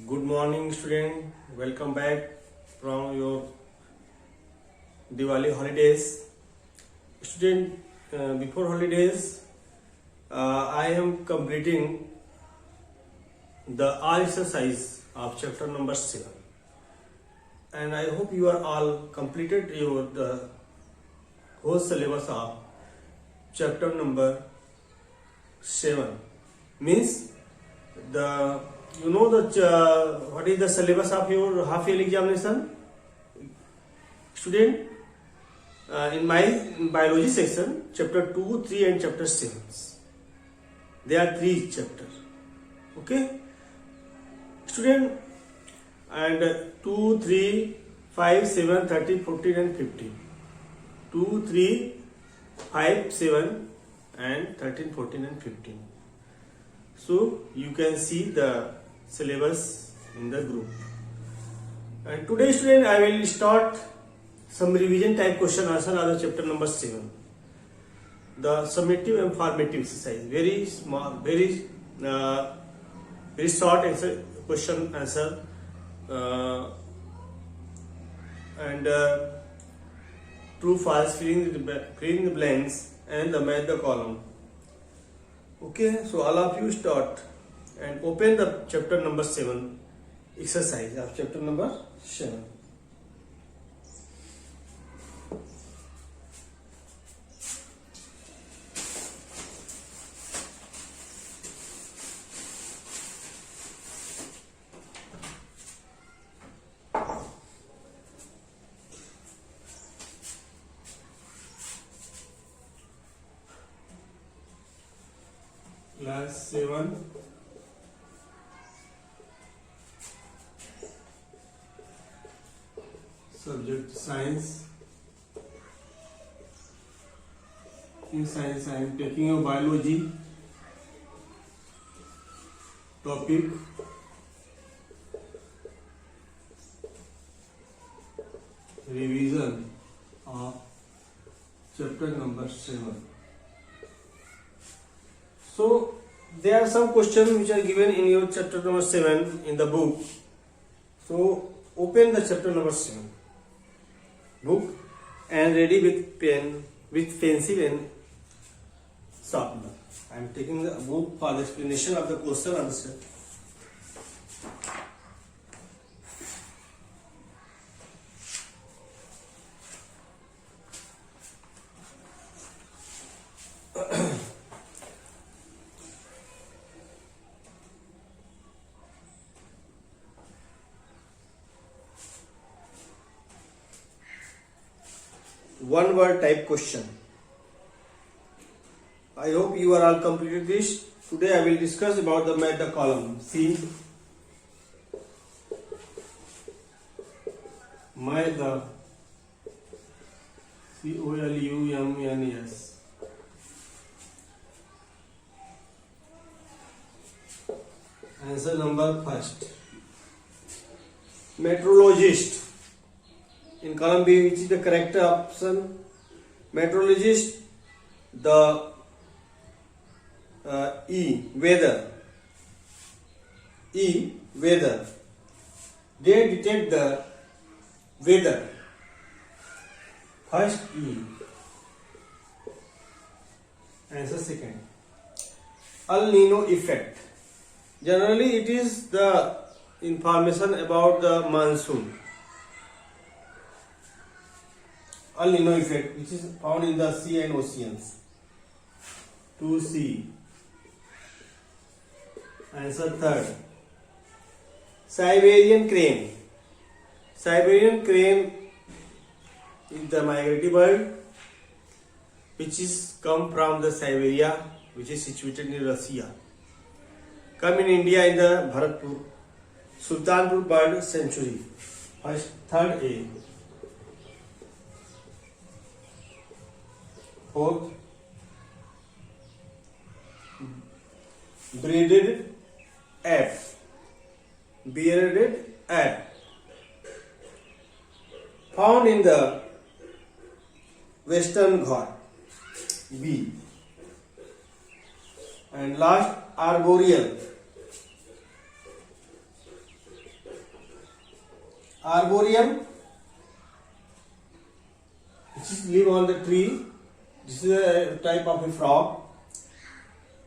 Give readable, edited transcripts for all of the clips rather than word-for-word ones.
Good morning, student. Welcome back from your Diwali holidays. Student, before holidays, I am completing the all exercise of chapter number 7, and I hope you are all completed your the whole syllabus of chapter number 7. Means the what is the syllabus of your half yearly examination, student? In my biology section, chapter 2, 3 and chapter 7. There are 3 chapters. Okay, student, and 2, 3, 5, 7, 13, 14 and 15. 2, 3, 5, 7 and 13, 14 and 15. So you can see the syllabus in the group. And today, student, I will start some revision type question answer of the chapter number 7. The summative and formative exercise. Very small, very short question answer, and true false, filling the blanks, and the match the column. Okay, so all of you start and open the chapter number 7 exercise of chapter number 7. Class 7, subject science. In science, I am taking a biology topic. Revision of chapter number 7. So there are some questions which are given in your chapter number 7 in the book. So open the chapter number 7 book and ready with pen, with pencil and sharpener. I am taking the book for the explanation of the question answer. One word type question. I hope you are all completed this. Today I will discuss about the meta column. See, meta, COLUMNS. Answer number first. Meteorologist. In column B, which is the correct option? Meteorologist, the E, weather. E, weather. They detect the weather. First E. Answer second. El Nino effect. Generally, it is the information about the monsoon. El Nino effect, which is found in the sea and oceans. 2C. Answer third. Siberian crane. Siberian crane is the migratory bird which is come from the Siberia, which is situated in Russia. Come in India in the Bharatpur, Sultanpur Bird Sanctuary. First, third A. Fourth, bearded ape. Bearded ape. Found in the Western Ghat. B. And last, arboreal. Arboreum, which is live on the tree. This is a type of a frog.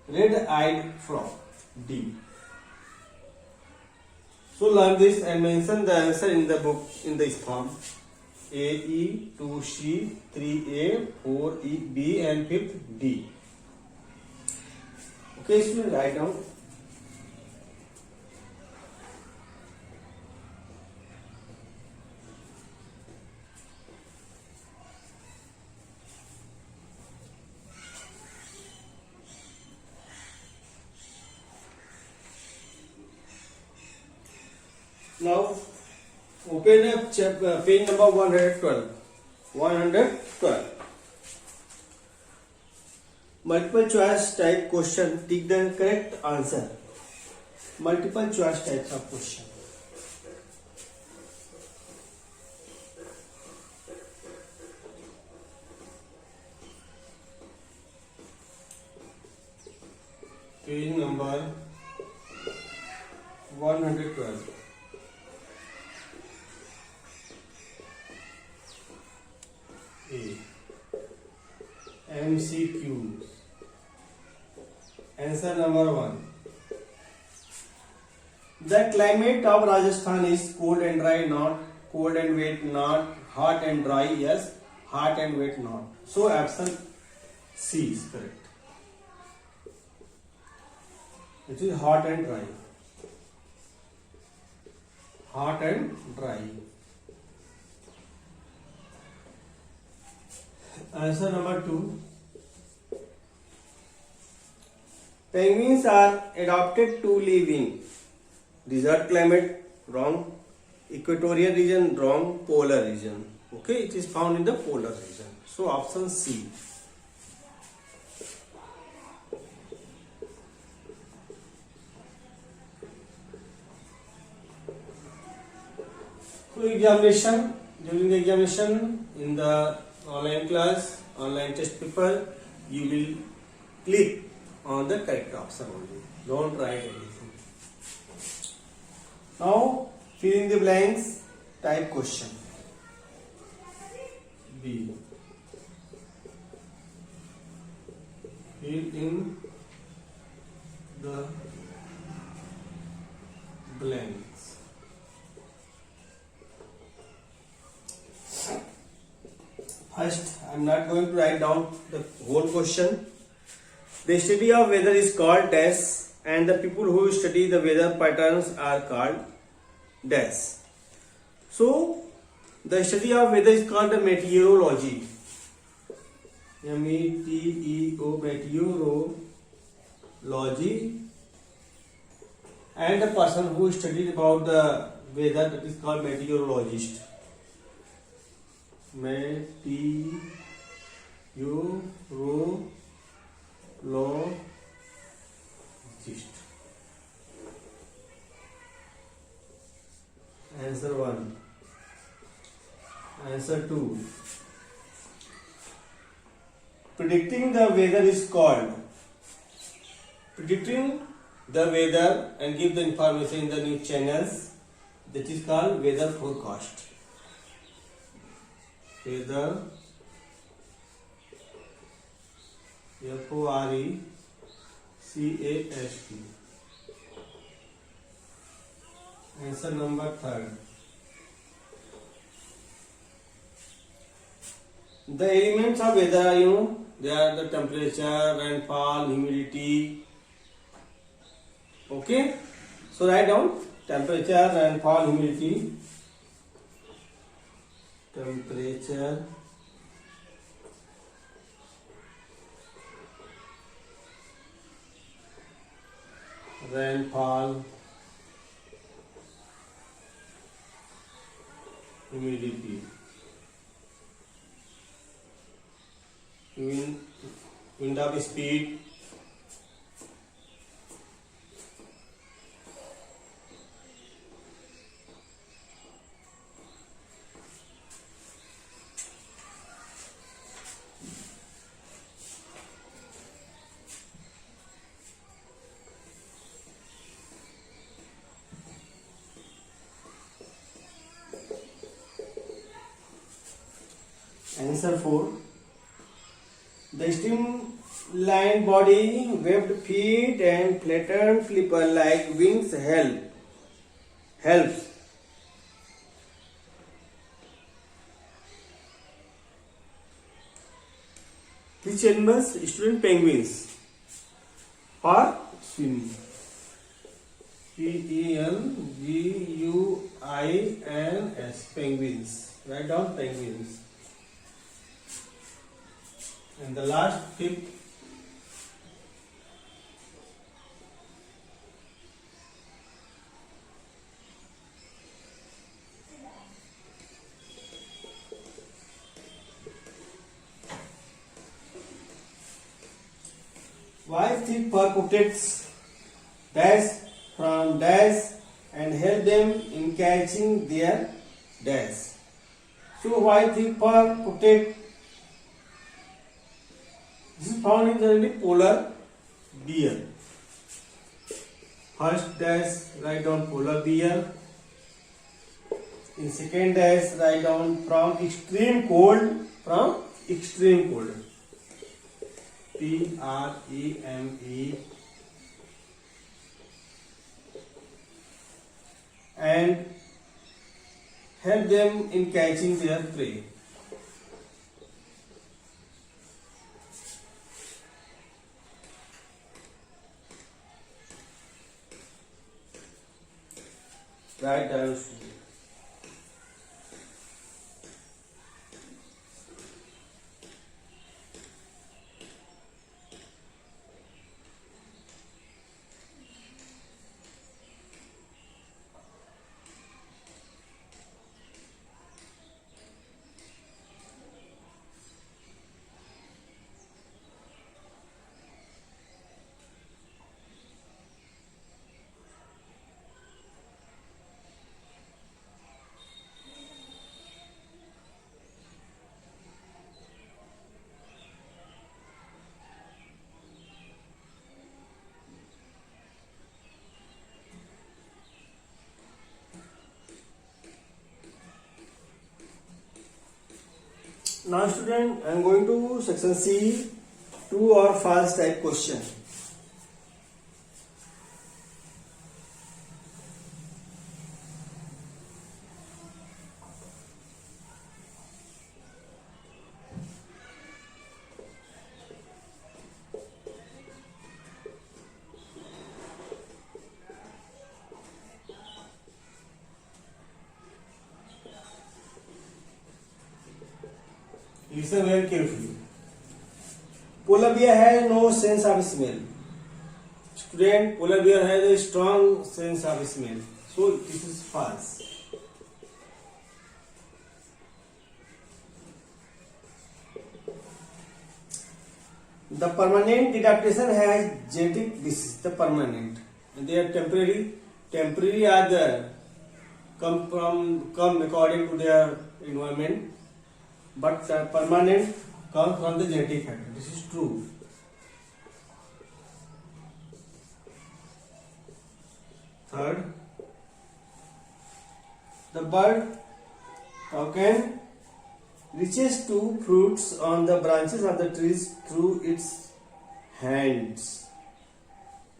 Red-eyed frog. D. So learn this and mention the answer in the book in this form. A, E, 2, C, 3, A, 4, E, B, and 5th D. Okay, students, write down. Now, open up page number 112. 112. Multiple choice type question. Take the correct answer. Multiple choice types of question. Page number 112. A. MCQ. Answer number 1. The climate of Rajasthan is cold and dry, not cold and wet, not hot and dry, yes, hot and wet, not. So option C is correct. It is hot and dry. Hot and dry. Answer number 2. Penguins are adapted to live in desert climate, wrong. Equatorial region, wrong. Polar region. Okay, it is found in the polar region. So option C. So examination, during the examination in the online class, online test paper, you will click on the correct option only. Don't write anything. Now, fill in the blanks, type question. B. Fill in the blanks. First, I am not going to write down the whole question. The study of weather is called dash, and the people who study the weather patterns are called dash. So, the study of weather is called the meteorology. M-E-T-E-O, meteorology. And the person who studied about the weather, that is called meteorologist. Meteorologist. Answer 1. Answer 2. Predicting the weather is called. Predicting the weather and give the information in the news channels, that is called weather forecast. Weather, F-O-R-E-C-A-S-T. Answer number 3. The elements of weather are, they are the temperature, rainfall, humidity. Okay, so write down temperature, rainfall, humidity. Temperature, rainfall, humidity. Wind of speed, Answer 4. The streamlined body, webbed feet, and flattened flipper-like wings helps. Which animals? Student, penguins. For swimming. Penguins. Penguins. Write down penguins. And the last, fifth. Why thick fur protects dash from dash and help them in catching their dash. So why thick fur protect? This is found in generally polar bear. First dash, write down polar bear. In second dash, write down from extreme cold. From extreme cold. PREME. And help them in catching their prey. Write down. Now student, I am going to section C, true or false type question. Listen very carefully. Polar bear has no sense of smell. Student, polar bear has a strong sense of smell. So this is false. The permanent adaptation has genetic disease. The permanent. And they are temporary. Temporary are the come according to their environment. But permanent comes from the genetic factor. This is true. Third, the bird falcon reaches to fruits on the branches of the trees through its hands.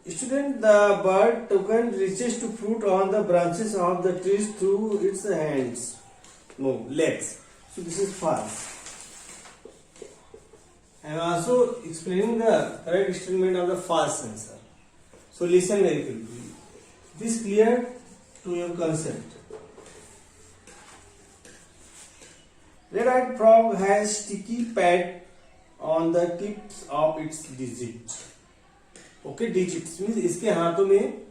Student, the bird toucan reaches to fruit on the branches of the trees through its hands. No, legs. So this is false. I am also explaining the correct statement of the false answer. So listen very carefully. This clear to your concept. Red-eyed frog has sticky pad on the tips of its digits. Okay, digits means इसके हाथों में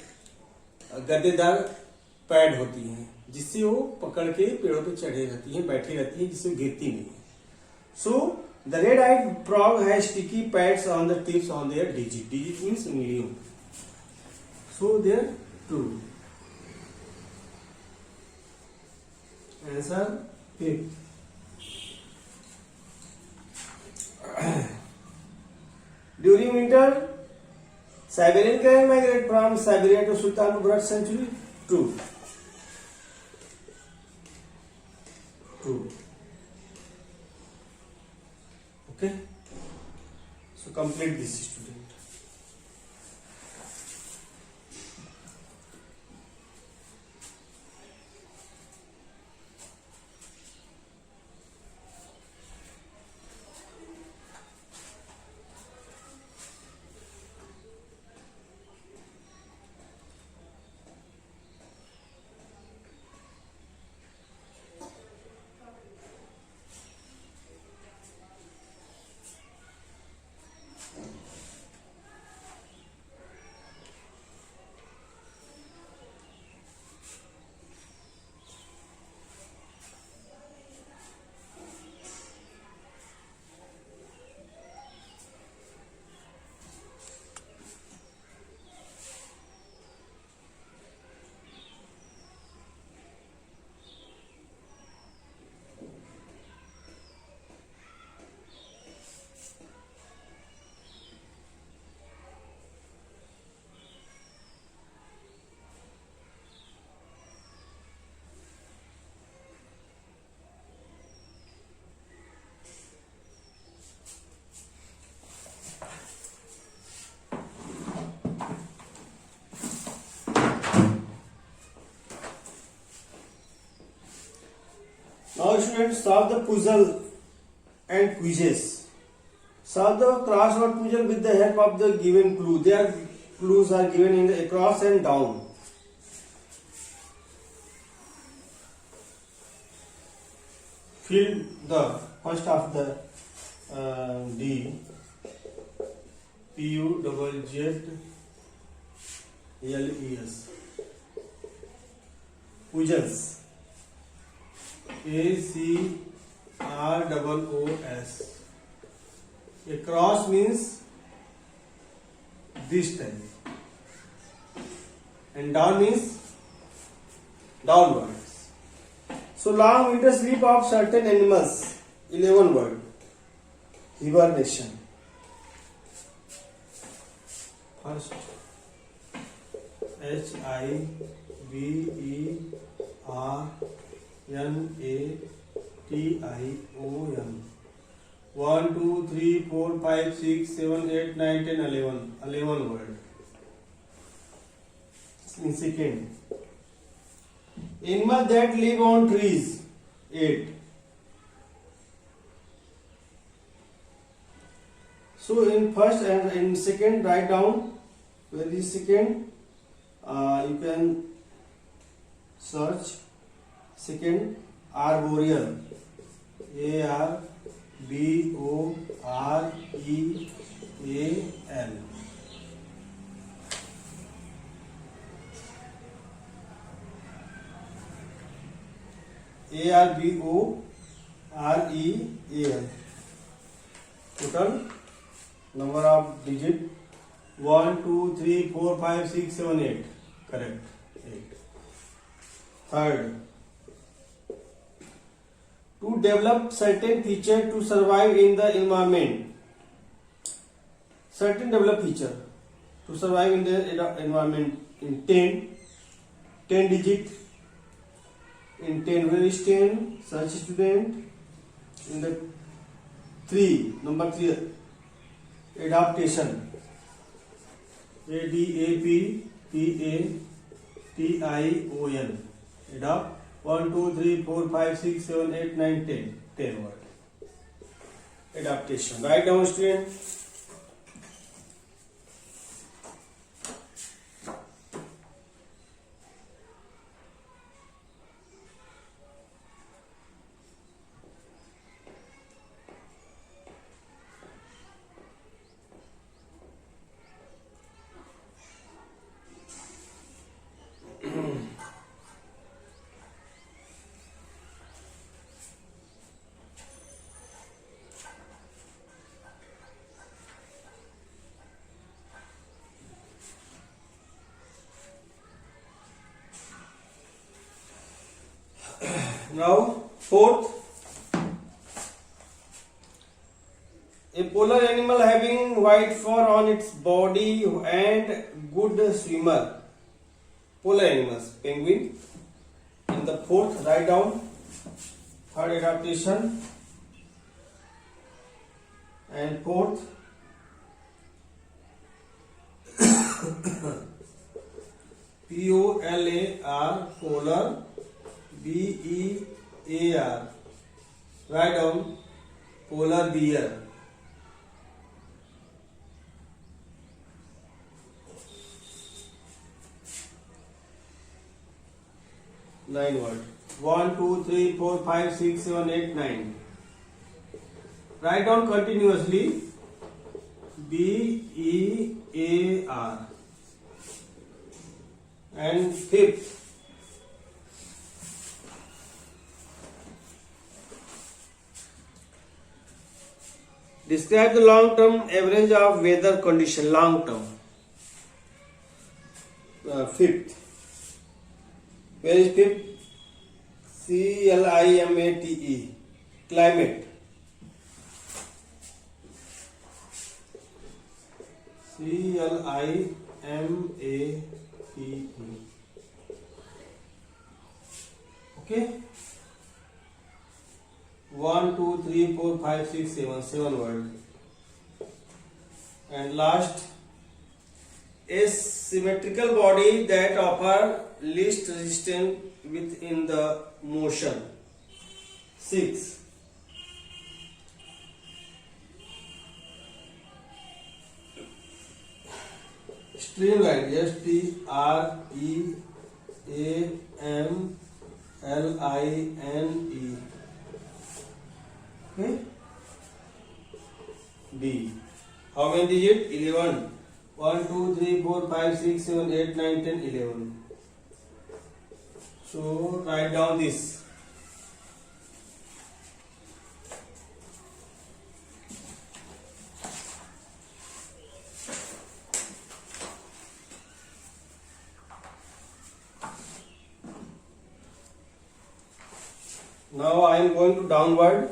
गद्देदार pad होती हैं जिससे वो पकड़ के पेड़ों पे चढ़े रहती हैं, बैठी रहती हैं, जिससे गिरती नहीं है. So the red-eyed frog has sticky pads on the tips on their digit. Digit means उँगलियों. So they are true. Answer 5. During winter, Siberian crane migrate from Siberia to Sultanabad century. True. True. Okay, so complete this, student. Now students, solve the puzzle and quizzes. Solve the crossword puzzle with the help of the given clue. Their clues are given in the across and down. Fill the first of the D, PUZZLES. Puzzles. ACROOS. Across means this type, and down means downwards. So long winter sleep of certain animals. 11 word. Hibernation. First, HIBERNATION. 1, 2, 3, 4, 5, 6, 7, 8, 9, 10, 11. 11 word. In second, animals that live on trees. 8. So in first and in second, write down where is second. You can search second arboreal. ARBOREAL. ARBOREAL. Total number of digit 1, 2, 3, 4, 5, 6, 7, 8. Correct. 8. Third, to develop certain feature to survive in the environment. Certain develop feature to survive in the environment in 10 digit. In 10, where is 10? Search student. In the 3, number 3, adaptation. ADAPTATION. Adapt. 1, 2, 3, 4, 5, 6, 7, 8, 9, 10. 10 word. Adaptation. Write down student. Now, fourth, a polar animal having white fur on its body and good swimmer. Polar animals, penguin. In the fourth, write down. Third adaptation. and fourth POLAR, polar, BEAR, write down polar bear. Nine words. 1, 2, 3, 4, 5, 6, 7, 8, 9. Write down continuously BEAR. And fifth, describe the long term average of weather condition. Long term. Fifth. Where is fifth? CLIMATE. Climate. CLIMATE. Okay. 1, 2, 3, 4, 5, 6, 7. 7 words. And last, a symmetrical body that offer least resistance within the motion. 6. Streamline. STREAMLINE. Okay. D. How many digits? 11. 1, 2, 3, 4, 5, 6, 7, 8, 9, 10, 11. So write down this. Now I am going to downward.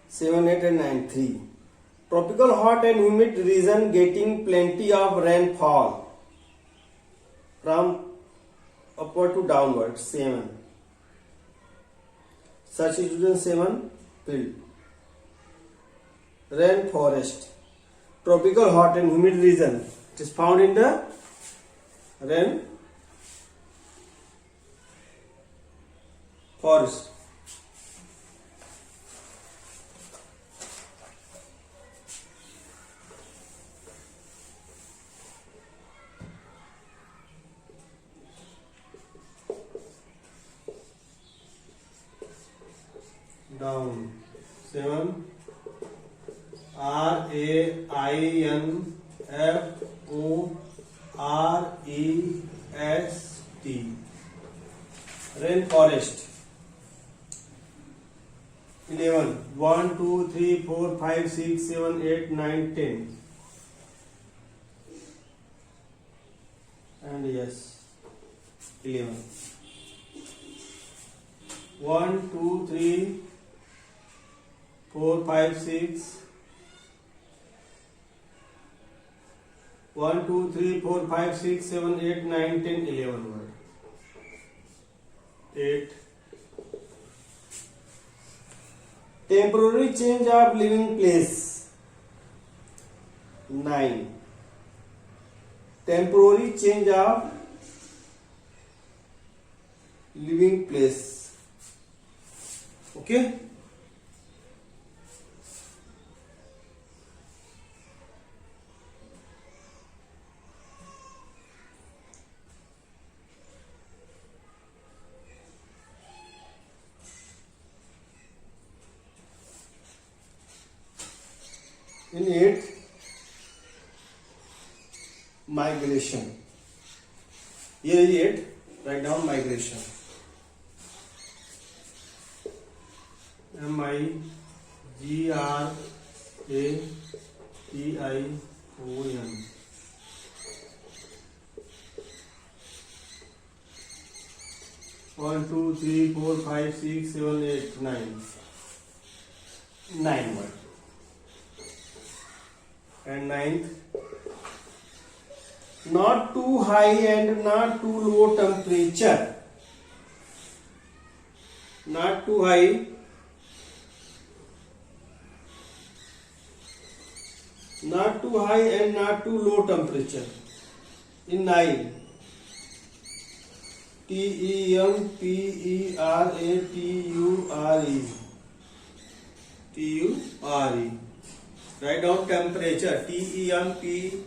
Seven, 8, and 9. 3. Tropical hot and humid region getting plenty of rainfall from upward to downward. 7. Such is 7. Field. Rainforest. Tropical hot and humid region. It is found in the rain forest. Down. 7. RAINFOREST. Rainforest. 11. 1, 2, 3, 4, 5, 6, 7, 8, 9, 10. And yes, 11. 1, 2, 3, 4, 5, 6. 1, 2, 3, 4, 5, 6, 7, 8, 9, 10, 11 word. 8. Temporary change of living place. 9. Temporary change of living place. Okay. In 8, migration. Here is 8. Write down migration. MIGRATION. 1, 2, 3, 4, 5, 6, 7, 8, 9. 9 word. And 9th, not too high and not too low temperature. not too high, not too high and not too low temperature. In Nile, TEMPERATURE, TURE. Write down temperature. TEMPERAT.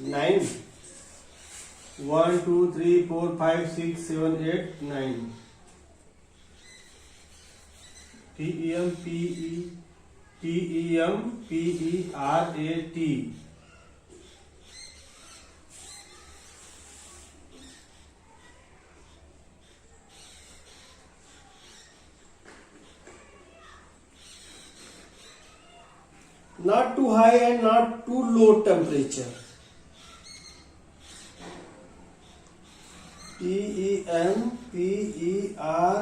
Nine. 1, 2, 3, 4, 5, 6, 7, 8, 9. TEMPERAT. Not too high and not too low temperature. TEMPERA. TEMPERATURE.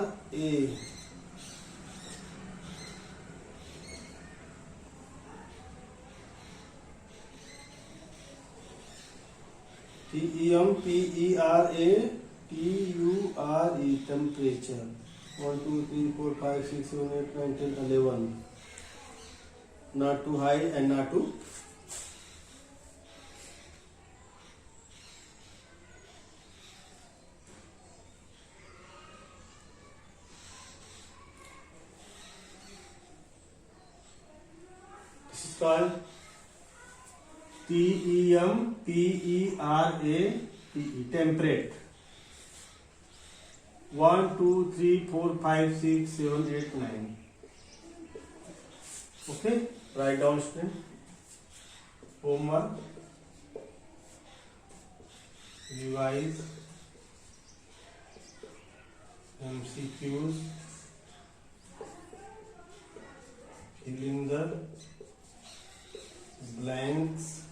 Temperature. 1, 2, 3, 4, 5, 6, 7, 8, 9, 10, 11. Not too high and not too. This is called TEMPERATE. Temperate. 1, 2, 3, 4, 5, 6, 7, 8, 9. Okay, write down student. Homework. Revise. MCQs. Fill in the blanks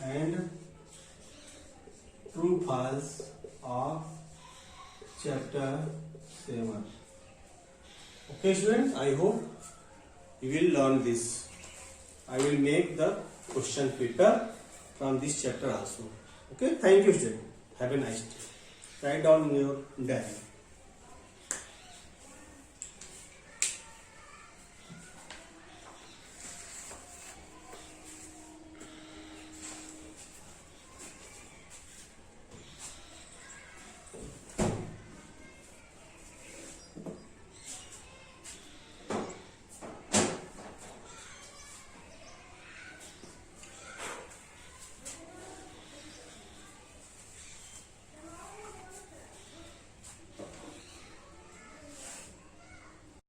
and true false of chapter 7. Okay students, I hope you will learn this. I will make the question paper from this chapter also. Okay, thank you students. Have a nice day. Write down in your diary.